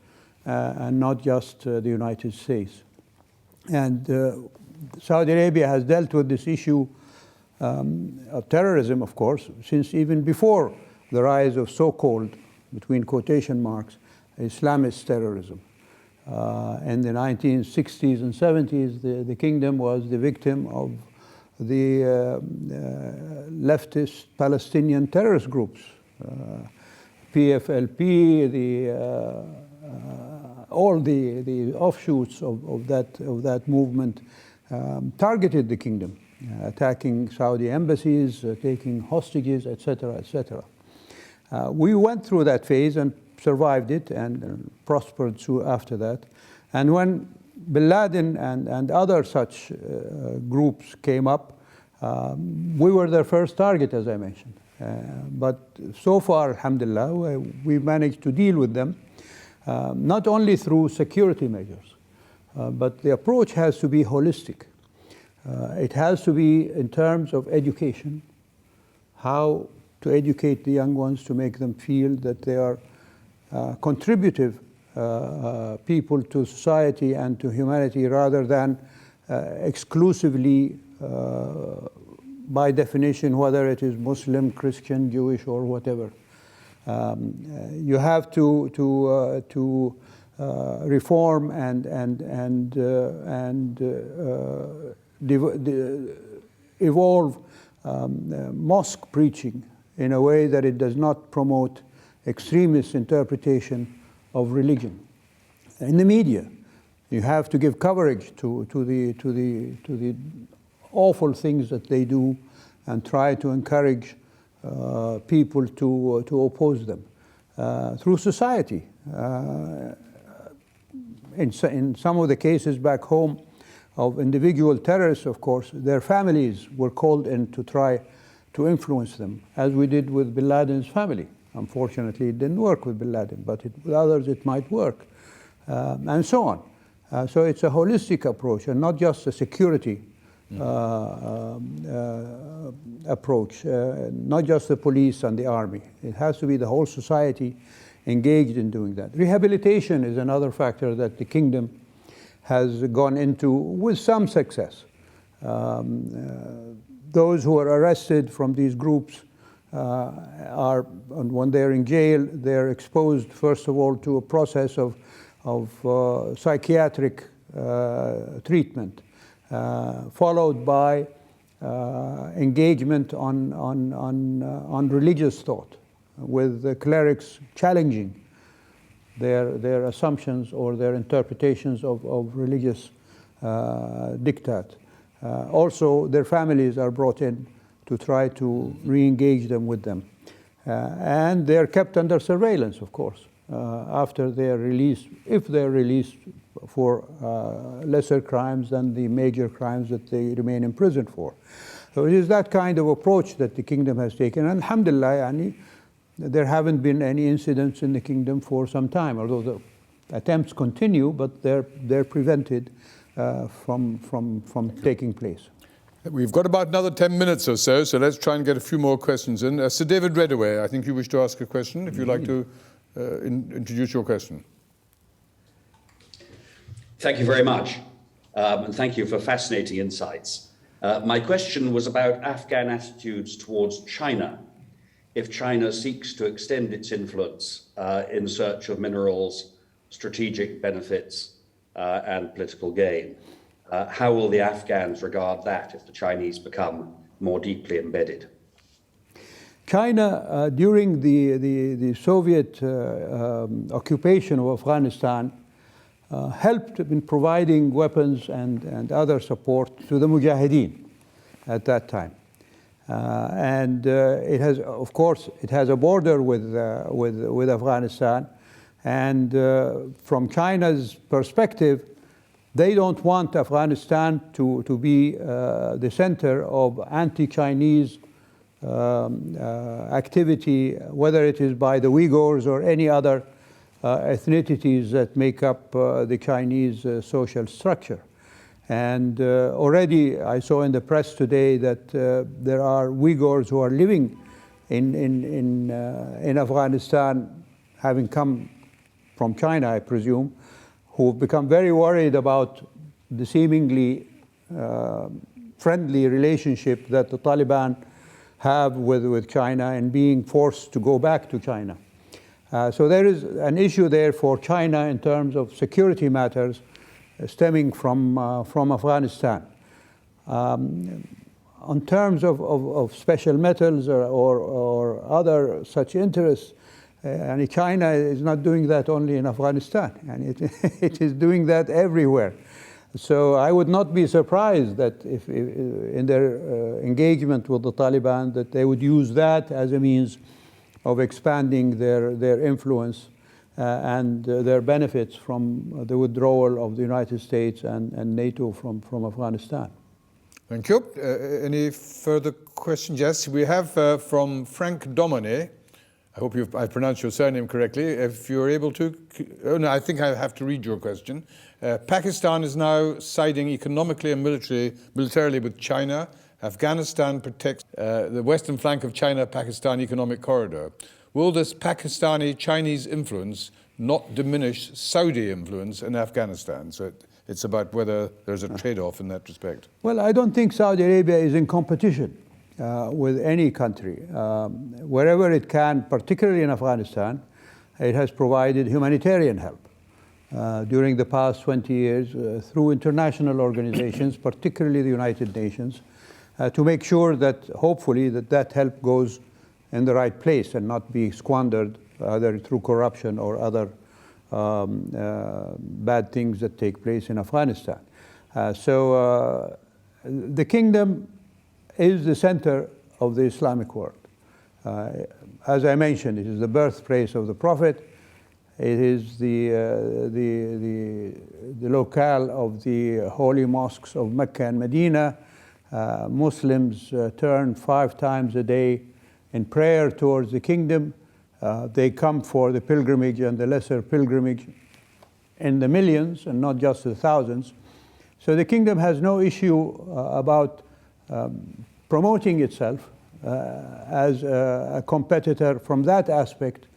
[SPEAKER 2] and not just the United States. And Saudi Arabia has dealt with this issue of terrorism, of course, since even before the rise of so-called, between quotation marks, Islamist terrorism. In the 1960s and 70s, the kingdom was the victim of the leftist Palestinian terrorist groups, PFLP, all the offshoots of that movement targeted the kingdom, attacking Saudi embassies, taking hostages, etc., etc. We went through that phase and survived it and prospered through after that. And when Bin Laden and other such groups came up, we were their first target, as I mentioned. But so far, alhamdulillah, we've managed to deal with them, not only through security measures, but the approach has to be holistic. It has to be in terms of education, how to educate the young ones to make them feel that they are contributive people to society and to humanity rather than exclusively, by definition, whether it is Muslim, Christian, Jewish, or whatever. You have to reform and evolve mosque preaching in a way that it does not promote extremist interpretation of religion. In the media, you have to give coverage to the awful things that they do and try to encourage people to oppose them. Through society. In some of the cases back home of individual terrorists, of course, their families were called in to try to influence them, as we did with Bin Laden's family. Unfortunately, it didn't work with Bin Laden, but with others it might work, and so on. So it's a holistic approach and not just a security approach, not just the police and the army. It has to be the whole society engaged in doing that. Rehabilitation is another factor that the kingdom has gone into with some success. Those who are arrested from these groups when they're in jail, they're exposed, first of all, to a process of psychiatric treatment, followed by engagement on religious thought, with the clerics challenging their assumptions or their interpretations of religious diktat. Also, their families are brought in to try to re-engage them with them. And they're kept under surveillance, of course, after they're released, if they're released for lesser crimes than the major crimes that they remain in prison for. So it is that kind of approach that the kingdom has taken. And alhamdulillah, there haven't been any incidents in the kingdom for some time, although the attempts continue, but they're prevented from taking place.
[SPEAKER 1] We've got about another 10 minutes or so, so let's try and get a few more questions in. Sir David Redaway, I think you wish to ask a question, if you'd like to introduce your question.
[SPEAKER 6] Thank you very much, and thank you for fascinating insights. My question was about Afghan attitudes towards China. if China seeks to extend its influence in search of minerals, strategic benefits, and political gain? How will the Afghans regard that if the Chinese become more deeply embedded?
[SPEAKER 2] China, during the Soviet occupation of Afghanistan, helped in providing weapons and other support to the Mujahideen at that time. It has, of course, it has a border with Afghanistan. And from China's perspective, they don't want Afghanistan to be the center of anti-Chinese activity, whether it is by the Uyghurs or any other ethnicities that make up the Chinese social structure. And already I saw in the press today that there are Uyghurs who are living in Afghanistan, having come from China, I presume, who have become very worried about the seemingly friendly relationship that the Taliban have with China and being forced to go back to China. So there is an issue there for China in terms of security matters stemming from Afghanistan. On terms of special metals or other such interests, and China is not doing that only in Afghanistan, and it is doing that everywhere. So I would not be surprised that if in their engagement with the Taliban, that they would use that as a means of expanding their influence and their benefits from the withdrawal of the United States and NATO from Afghanistan.
[SPEAKER 1] Thank you. Any further questions? Yes, we have from Frank Domine. I hope I pronounced your surname correctly. If you're able to, oh no, I think I have to read your question. Pakistan is now siding economically and militarily with China. Afghanistan protects the western flank of China-Pakistan economic corridor. Will this Pakistani-Chinese influence not diminish Saudi influence in Afghanistan? So it's about whether there's a trade-off in that respect.
[SPEAKER 2] Well, I don't think Saudi Arabia is in competition with any country. Wherever it can, particularly in Afghanistan, it has provided humanitarian help during the past 20 years through international organizations, particularly the United Nations, to make sure that hopefully that help goes in the right place and not be squandered either through corruption or other bad things that take place in Afghanistan. So the kingdom is the center of the Islamic world. As I mentioned, it is the birthplace of the Prophet. It is the locale of the holy mosques of Mecca and Medina. Muslims turn 5 times a day in prayer towards the kingdom. They come for the pilgrimage and the lesser pilgrimage in the millions and not just the thousands. So the kingdom has no issue about promoting itself as a competitor from that aspect,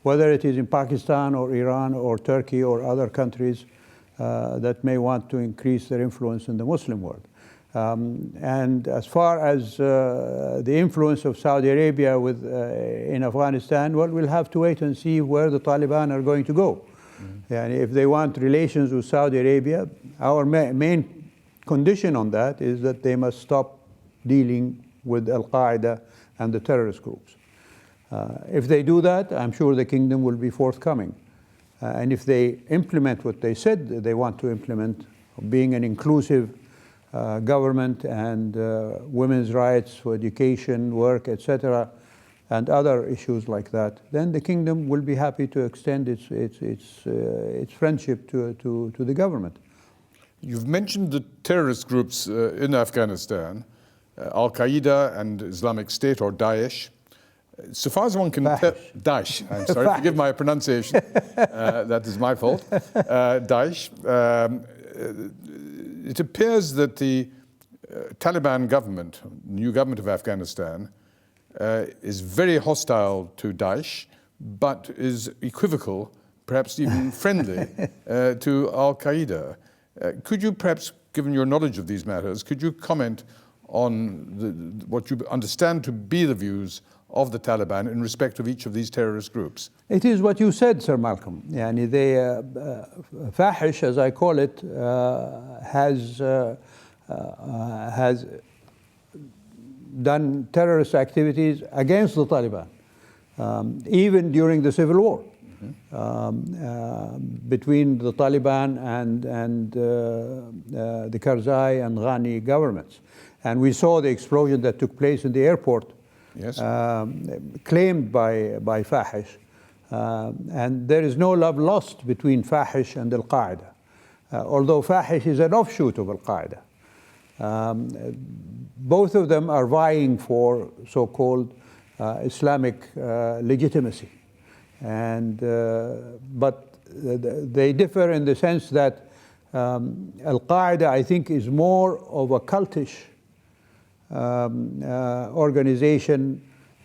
[SPEAKER 2] whether it is in Pakistan or Iran or Turkey or other countries that may want to increase their influence in the Muslim world. And as far as the influence of Saudi Arabia in Afghanistan, well, we'll have to wait and see where the Taliban are going to go. And if they want relations with Saudi Arabia, our main condition on that is that they must stop dealing with Al-Qaeda and the terrorist groups. If they do that, I'm sure the kingdom will be forthcoming. And if they implement what they said they want to implement, being an inclusive government and women's rights for education, work, etc., and other issues like that, then the kingdom will be happy to extend its friendship to the government.
[SPEAKER 1] You've mentioned the terrorist groups in Afghanistan, Al-Qaeda and Islamic State, or Daesh. So far as one can tell, Daesh, I'm sorry, forgive my pronunciation, that is my fault, Daesh. It appears that the Taliban government, new government of Afghanistan, is very hostile to Daesh, but is equivocal, perhaps even friendly, to Al-Qaeda. Could you perhaps, given your knowledge of these matters, could you comment on what you understand to be the views of the Taliban in respect of each of these terrorist groups?
[SPEAKER 2] It is what you said, Sir Malcolm. Yani Fahish, as I call it, has done terrorist activities against the Taliban, even during the civil war between the Taliban and the Karzai and Ghani governments. And we saw the explosion that took place in the airport,
[SPEAKER 1] yes,
[SPEAKER 2] claimed by Fahish. And there is no love lost between Fahish and Al-Qaeda, although Fahish is an offshoot of Al-Qaeda. Both of them are vying for so-called Islamic legitimacy. And, but they differ in the sense that Al-Qaeda, I think, is more of a cultish organization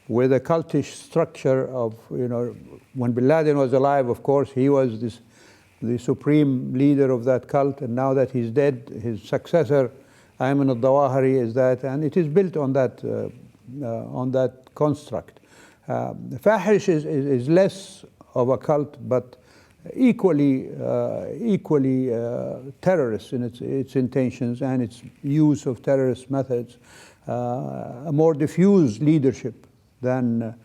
[SPEAKER 2] with a cultish structure of, when Bin Laden was alive, of course, he was the supreme leader of that cult, and now that he's dead, his successor, Ayman al-Zawahiri, is that, and it is built on that construct. Fahish is less of a cult, but equally terrorist in its intentions and its use of terrorist methods, a more diffuse leadership than the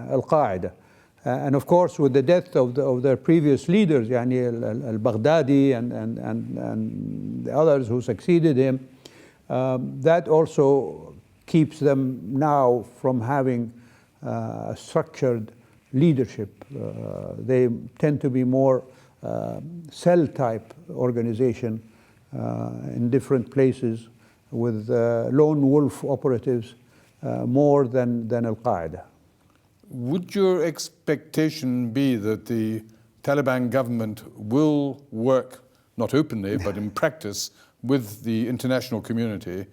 [SPEAKER 2] Al-Qaeda. And of course, with the death of their previous leaders, yani al-Baghdadi and the others who succeeded him, that also keeps them now from having a structured leadership. They tend to be more cell-type organization in different places with lone wolf operatives more than Al-Qaeda.
[SPEAKER 1] Would your expectation be that the Taliban government will work, not openly, but in practice, with the international community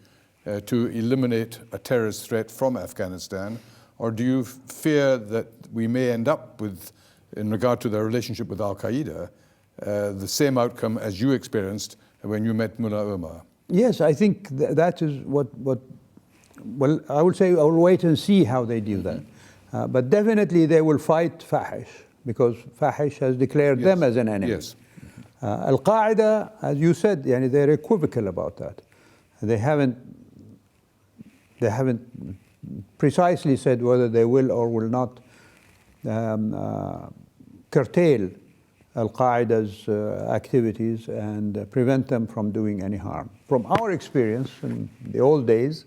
[SPEAKER 1] to eliminate a terrorist threat from Afghanistan? Or do you fear that we may end up with, in regard to their relationship with Al-Qaeda, the same outcome as you experienced when you met Mullah Omar?
[SPEAKER 2] Yes, I think that is what, well, I would say I will wait and see how they do that. But definitely they will fight Fahish, because Fahish has declared them as an enemy.
[SPEAKER 1] Yes.
[SPEAKER 2] Al-Qaeda, as you said, yani they're equivocal about that. They haven't precisely said whether they will or will not curtail Al-Qaeda's activities and prevent them from doing any harm. From our experience in the old days,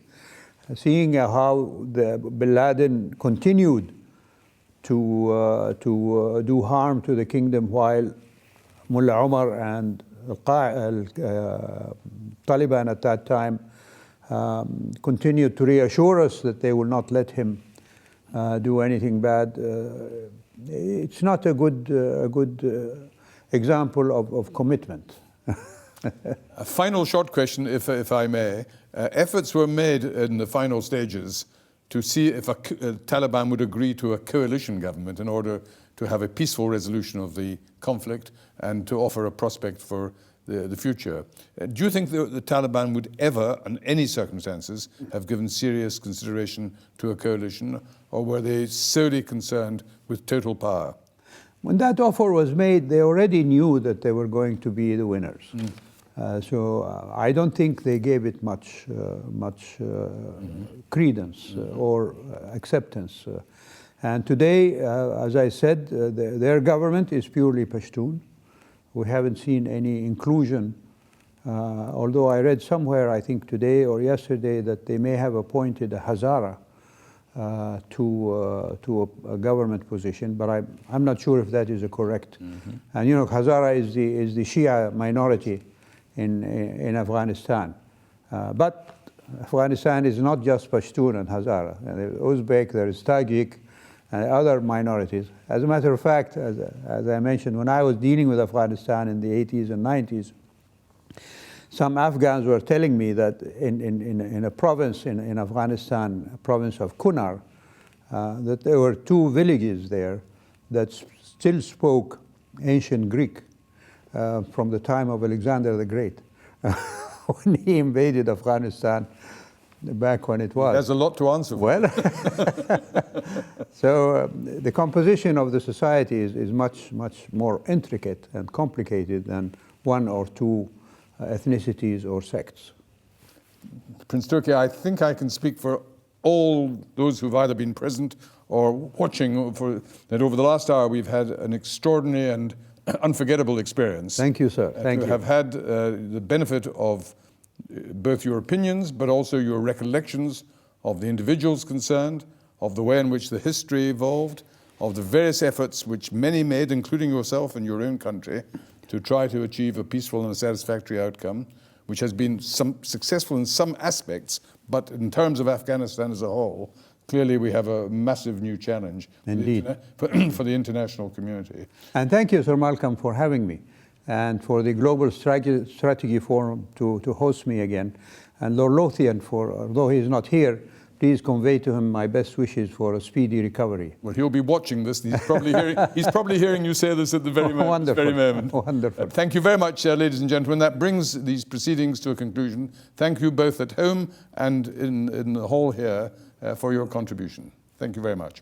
[SPEAKER 2] seeing how Bin Laden continued to do harm to the kingdom while Mullah Omar and Taliban at that time continued to reassure us that they will not let him do anything bad. It's not a good example of commitment.
[SPEAKER 1] A final short question, if I may. Efforts were made in the final stages to see if Taliban would agree to a coalition government in order to have a peaceful resolution of the conflict and to offer a prospect for the future. Do you think the Taliban would ever, in any circumstances, have given serious consideration to a coalition, or were they solely concerned with total power?
[SPEAKER 2] When that offer was made, they already knew that they were going to be the winners. So I don't think they gave it much credence or acceptance. And today, as I said, their government is purely Pashtun. We haven't seen any inclusion, although I read somewhere, I think today or yesterday, that they may have appointed a Hazara to a government position, but I'm not sure if that is a correct. And Hazara is the Shia minority in Afghanistan. But Afghanistan is not just Pashtun and Hazara. There is Uzbek, there is Tajik, and other minorities. As a matter of fact, as I mentioned, when I was dealing with Afghanistan in the 80s and 90s, some Afghans were telling me that in a province in Afghanistan, a province of Kunar, that there were 2 villages there that still spoke ancient Greek from the time of Alexander the Great. When he invaded Afghanistan, back when it was.
[SPEAKER 1] There's a lot to answer for.
[SPEAKER 2] Well, so the composition of the society is much, much more intricate and complicated than one or two ethnicities or sects.
[SPEAKER 1] Prince Turki, I think I can speak for all those who've either been present or watching that over the last hour we've had an extraordinary and unforgettable experience.
[SPEAKER 2] Thank you, sir. Thank you.
[SPEAKER 1] Have had the benefit of both your opinions, but also your recollections of the individuals concerned, of the way in which the history evolved, of the various efforts which many made, including yourself and your own country, to try to achieve a peaceful and a satisfactory outcome, which has been successful in some aspects, but in terms of Afghanistan as a whole, clearly we have a massive new challenge for the international community.
[SPEAKER 2] And thank you, Sir Malcolm, for having me, and for the Global Strategy Forum to host me again. And Lord Lothian, although he is not here, please convey to him my best wishes for a speedy recovery.
[SPEAKER 1] Well, he'll be watching this. He's probably hearing you say this at the very moment.
[SPEAKER 2] Wonderful.
[SPEAKER 1] Very moment.
[SPEAKER 2] Wonderful.
[SPEAKER 1] Thank you very much, ladies and gentlemen. That brings these proceedings to a conclusion. Thank you both at home and in the hall here for your contribution. Thank you very much.